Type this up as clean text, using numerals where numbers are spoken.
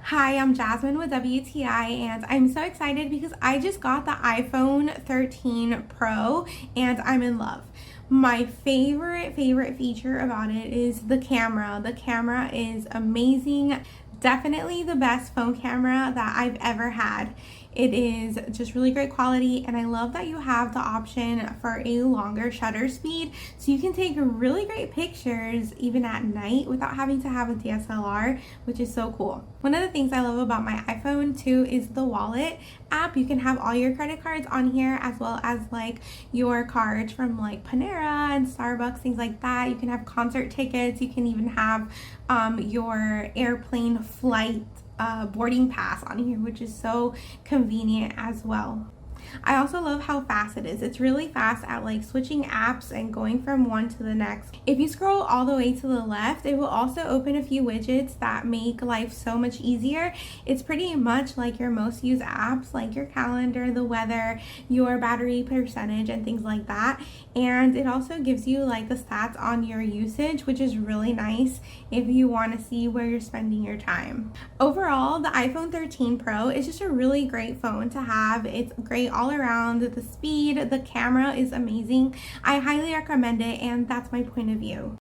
Hi, I'm Jasmine with WTI, and I'm so excited because I just got the iPhone 13 Pro and I'm in love. My favorite feature about it is the camera. The camera is amazing. Definitely the best phone camera that I've ever had. It is just really great quality, and I love that you have the option for a longer shutter speed so you can take really great pictures even at night without having to have a DSLR, which is so cool. One of the things I love about my iPhone too is the wallet app. You can have all your credit cards on here, as well as like your cards from like Panera and Starbucks, things like that. You can have concert tickets. You can even have your airplane flight boarding pass on here, which is so convenient as well. I also love how fast it is. It's really fast at like switching apps and going from one to the next. If you scroll all the way to the left, it will also open a few widgets that make life so much easier. It's pretty much like your most used apps, like your calendar, the weather, your battery percentage, and things like that. And it also gives you like the stats on your usage, which is really nice if you want to see where you're spending your time. Overall, the iPhone 13 Pro is just a really great phone to have. It's great all around. The speed, the camera is amazing. I highly recommend it, and that's my point of view.